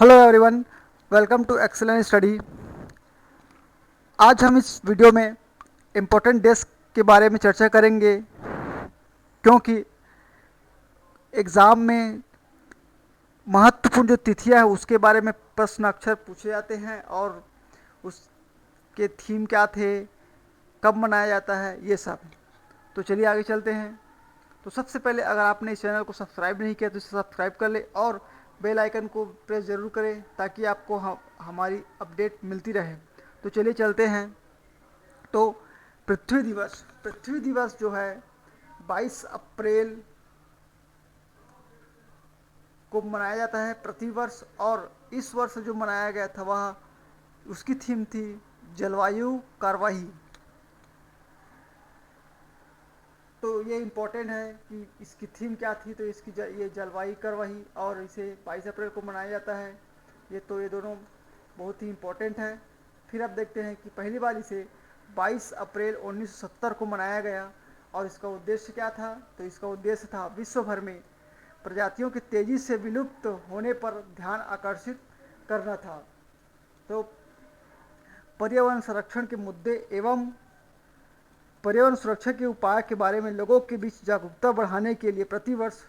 Hello everyone, welcome to excellent study. आज हम इस वीडियो में इम्पोर्टेंट डेज के बारे में चर्चा करेंगे, क्योंकि एग्ज़ाम में महत्वपूर्ण जो तिथियां हैं उसके बारे में प्रश्न अक्सर पूछे जाते हैं और उसके थीम क्या थे, कब मनाया जाता है, ये सब। तो चलिए आगे चलते हैं। तो सबसे पहले अगर आपने इस चैनल को सब्सक्राइब नहीं किया तो इसे सब्सक्राइब कर ले और बेल आइकन को प्रेस ज़रूर करें ताकि आपको हमारी अपडेट मिलती रहे। तो चलिए चलते हैं। तो पृथ्वी दिवस जो है 22 अप्रैल को मनाया जाता है प्रतिवर्ष। और इस वर्ष जो मनाया गया था वह उसकी थीम थी जलवायु कार्यवाही। तो ये इम्पोर्टेंट है कि इसकी थीम क्या थी। तो ये जलवायु कार्यवाही और इसे 22 अप्रैल को मनाया जाता है। ये दोनों बहुत ही इम्पोर्टेंट है। फिर अब देखते हैं कि पहली बार इसे 22 अप्रैल 1970 को मनाया गया और इसका उद्देश्य क्या था। तो इसका उद्देश्य था विश्व भर में प्रजातियों के तेज़ी से विलुप्त होने पर ध्यान आकर्षित करना था। तो पर्यावरण संरक्षण के मुद्दे एवं पर्यावरण सुरक्षा के उपाय के बारे में लोगों के बीच जागरूकता बढ़ाने के लिए प्रतिवर्ष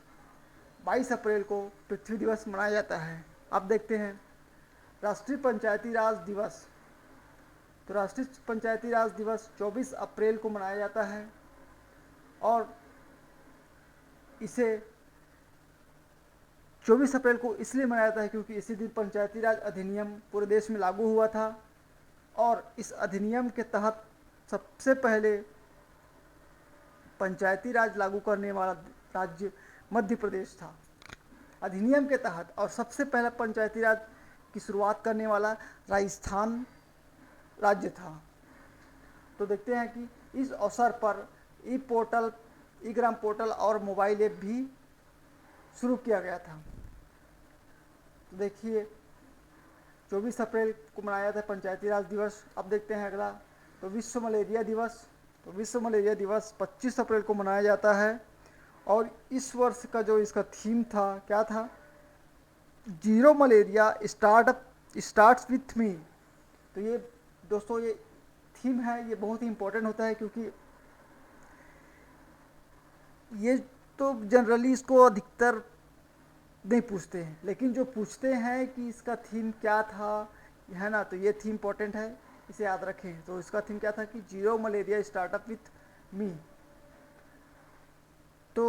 22 अप्रैल को पृथ्वी दिवस मनाया जाता है। अब देखते हैं राष्ट्रीय पंचायती राज दिवस। तो राष्ट्रीय पंचायती राज दिवस 24 अप्रैल को मनाया जाता है और इसे 24 अप्रैल को इसलिए मनाया जाता है क्योंकि इसी दिन पंचायती राज अधिनियम पूरे देश में लागू हुआ था और इस अधिनियम के तहत सबसे पहले पंचायती राज लागू करने वाला राज्य मध्य प्रदेश था अधिनियम के तहत। और सबसे पहला पंचायती राज की शुरुआत करने वाला राजस्थान राज्य था। तो देखते हैं कि इस अवसर पर ई ग्राम पोर्टल और मोबाइल ऐप भी शुरू किया गया था। तो देखिए 24 अप्रैल को मनाया जाता है पंचायती राज दिवस। अब देखते हैं अगला। तो विश्व मलेरिया दिवस। तो विश्व मलेरिया दिवस 25 अप्रैल को मनाया जाता है और इस वर्ष का जो इसका थीम था क्या था, zero malaria starts with me. तो ये दोस्तों ये थीम है, ये बहुत ही इम्पोर्टेंट होता है क्योंकि ये तो जनरली इसको अधिकतर नहीं पूछते हैं, लेकिन जो पूछते हैं कि इसका थीम क्या था, है ना, तो ये थीम इम्पोर्टेंट है, इसे याद रखें। तो इसका थीम क्या था कि zero malaria startup with me. तो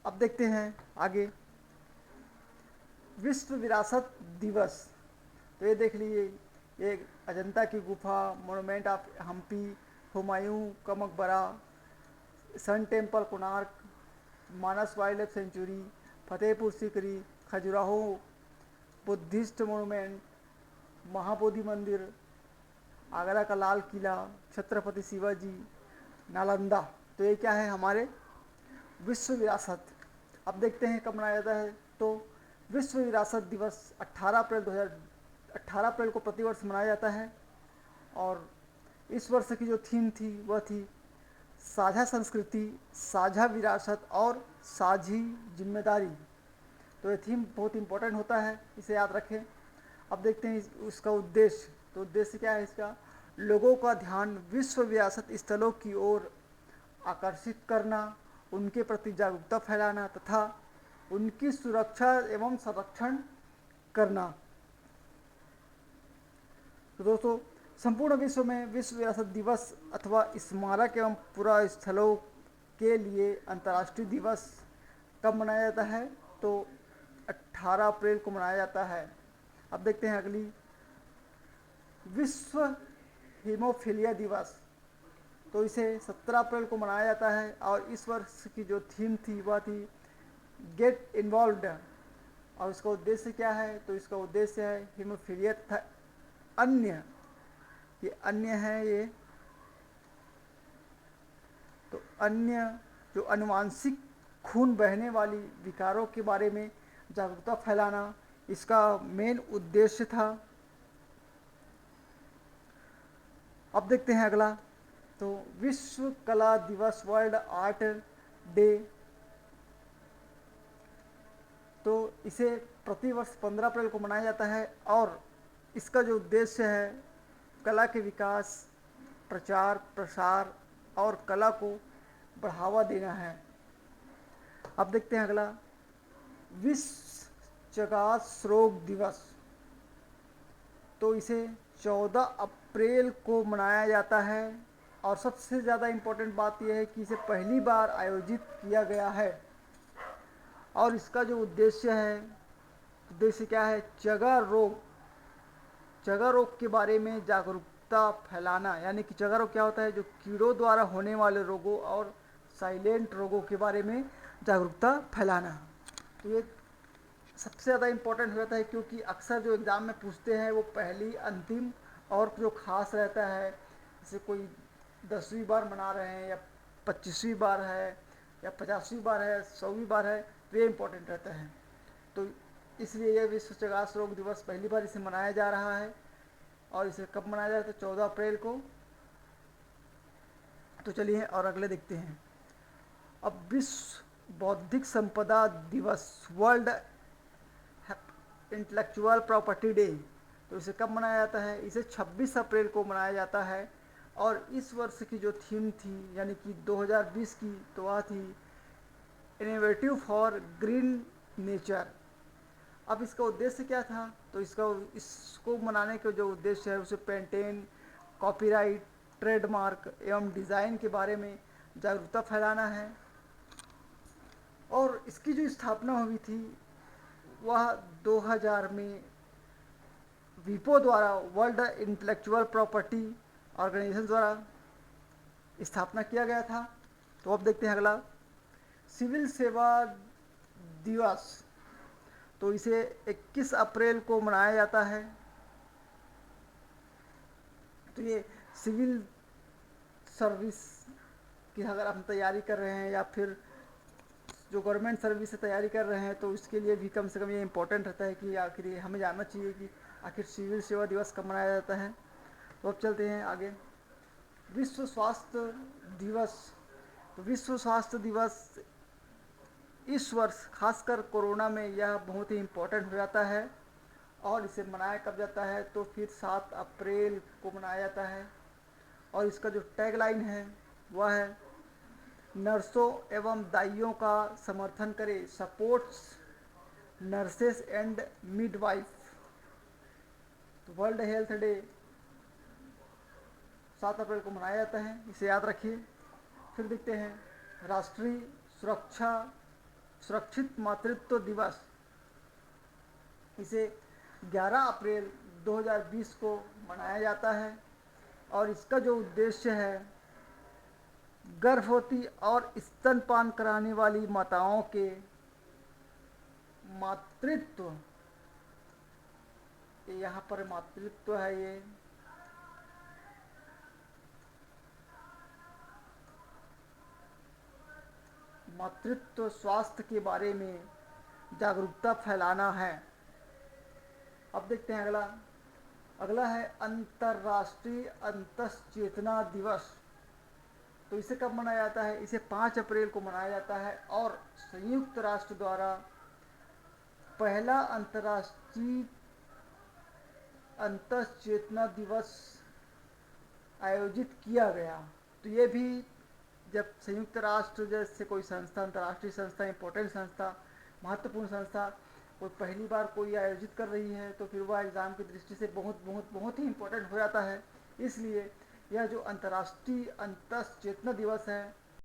अब देखते हैं आगे विश्व विरासत दिवस। तो ये देख लीजिए, ये अजंता की गुफा, मोनूमेंट ऑफ हम्पी, हुमायूं का मकबरा, sun temple Konark, Manas wildlife sanctuary, Fatehpur Sikri, Khajuraho Buddhist monument, Mahabodhi मंदिर, आगरा का लाल किला, छत्रपति शिवाजी, नालंदा। तो ये क्या है हमारे विश्व विरासत। अब देखते हैं कब मनाया जाता है। तो विश्व विरासत दिवस 18 अप्रैल को प्रतिवर्ष मनाया जाता है और इस वर्ष की जो थीम थी वह थी साझा संस्कृति, साझा विरासत और साझी जिम्मेदारी। तो ये थीम बहुत इंपॉर्टेंट होता है, इसे याद रखें। अब देखते हैं उसका उद्देश्य। तो उद्देश्य क्या है इसका, लोगों का ध्यान विश्व विरासत स्थलों की ओर आकर्षित करना, उनके प्रति जागरूकता फैलाना तथा उनकी सुरक्षा एवं संरक्षण करना। तो दोस्तों संपूर्ण विश्व में विश्व विरासत दिवस अथवा स्मारक एवं पुरा स्थलों के लिए अंतर्राष्ट्रीय दिवस कब मनाया जाता है। तो 18 अप्रैल को मनाया जाता है। अब देखते हैं अगली विश्व हीमोफीलिया दिवस। तो इसे 17 अप्रैल को मनाया जाता है और इस वर्ष की जो थीम थी वह थी गेट इन्वॉल्व्ड। और इसका उद्देश्य क्या है, तो इसका उद्देश्य है हीमोफीलिया तथा अन्य, ये अन्य है ये, तो अन्य जो अनुवांशिक खून बहने वाली विकारों के बारे में जागरूकता फैलाना इसका मेन उद्देश्य था। अब देखते हैं अगला। तो विश्व कला दिवस, वर्ल्ड आर्ट डे। तो इसे प्रतिवर्ष 15 अप्रैल को मनाया जाता है और इसका जो उद्देश्य है कला के विकास, प्रचार प्रसार और कला को बढ़ावा देना है। अब देखते हैं अगला, विश्व चगास रोग दिवस। तो इसे 14 अप्रैल को मनाया जाता है और सबसे ज़्यादा इम्पोर्टेंट बात यह है कि इसे पहली बार आयोजित किया गया है और इसका जो उद्देश्य क्या है, चगा रोग के बारे में जागरूकता फैलाना। यानी कि चगा रोग क्या होता है, जो कीड़ों द्वारा होने वाले रोगों और साइलेंट रोगों के बारे में जागरूकता फैलाना। तो ये सबसे ज़्यादा इम्पोर्टेंट हो जाता है क्योंकि अक्सर जो एग्ज़ाम में पूछते हैं वो पहली, अंतिम और जो खास रहता है, जैसे कोई 10वीं बार मना रहे हैं या 25वीं बार है या 50वीं बार है, 100वीं बार है, तो ये इम्पोर्टेंट रहता है। तो इसलिए यह विश्व चगास रोग दिवस पहली बार इसे मनाया जा रहा है और इसे कब मनाया जाता है, 14 अप्रैल को। तो चलिए और अगले देखते हैं। अब विश्व बौद्धिक संपदा दिवस, वर्ल्ड इंटेलेक्चुअल प्रॉपर्टी डे, तो इसे कब मनाया जाता है, इसे 26 अप्रैल को मनाया जाता है और इस वर्ष की जो थीम थी यानी कि 2020 की, तो वह थी इनोवेटिव फॉर ग्रीन नेचर। अब इसका उद्देश्य क्या था, तो इसको मनाने का जो उद्देश्य है उसे पेटेंट, कॉपीराइट, ट्रेडमार्क एवं डिज़ाइन के बारे में जागरूकता फैलाना है। और इसकी जो स्थापना हुई थी वह 2000 में वीपो द्वारा, वर्ल्ड इंटेलेक्चुअल प्रॉपर्टी ऑर्गेनाइजेशन द्वारा स्थापना किया गया था। तो अब देखते हैं अगला, सिविल सेवा दिवस। तो इसे 21 अप्रैल को मनाया जाता है। तो ये सिविल सर्विस की अगर हम तैयारी कर रहे हैं या फिर जो गवर्नमेंट सर्विस से तैयारी कर रहे हैं, तो इसके लिए भी कम से कम ये इम्पोर्टेंट रहता है कि आखिर ये हमें जानना चाहिए कि आखिर सिविल सेवा दिवस कब मनाया जाता है। तो अब चलते हैं आगे, विश्व स्वास्थ्य दिवस। तो विश्व स्वास्थ्य दिवस इस वर्ष खासकर कोरोना में यह बहुत ही इम्पोर्टेंट हो जाता है और इसे मनाया कब जाता है, तो फिर 7 अप्रैल को मनाया जाता है और इसका जो टैगलाइन है वह है, नर्सों एवं दाइयों का समर्थन करें, सपोर्ट्स नर्सेस एंड मिडवाइफ। तो वर्ल्ड हेल्थ डे 7 अप्रैल को मनाया जाता है, इसे याद रखिए। फिर देखते हैं राष्ट्रीय सुरक्षित मातृत्व दिवस। इसे 11 अप्रैल 2020 को मनाया जाता है और इसका जो उद्देश्य है, गर्भवती और स्तनपान कराने वाली माताओं के मातृत्व, यहाँ पर मातृत्व है, ये मातृत्व स्वास्थ्य के बारे में जागरूकता फैलाना है। अब देखते हैं अगला है अंतर्राष्ट्रीय अंतश्चेतना दिवस। तो इसे कब मनाया जाता है, इसे 5 अप्रैल को मनाया जाता है और संयुक्त राष्ट्र द्वारा पहला अंतर्राष्ट्रीय अंतश्चेतना दिवस आयोजित किया गया। तो ये भी जब संयुक्त राष्ट्र जैसे कोई संस्था, अंतर्राष्ट्रीय संस्था, इम्पोर्टेंट संस्था, महत्वपूर्ण संस्था कोई पहली बार कोई आयोजित कर रही है, तो फिर वह एग्ज़ाम की दृष्टि से बहुत ही इम्पोर्टेंट हो जाता है। इसलिए यह जो अंतर्राष्ट्रीय अंतश्चेतना दिवस है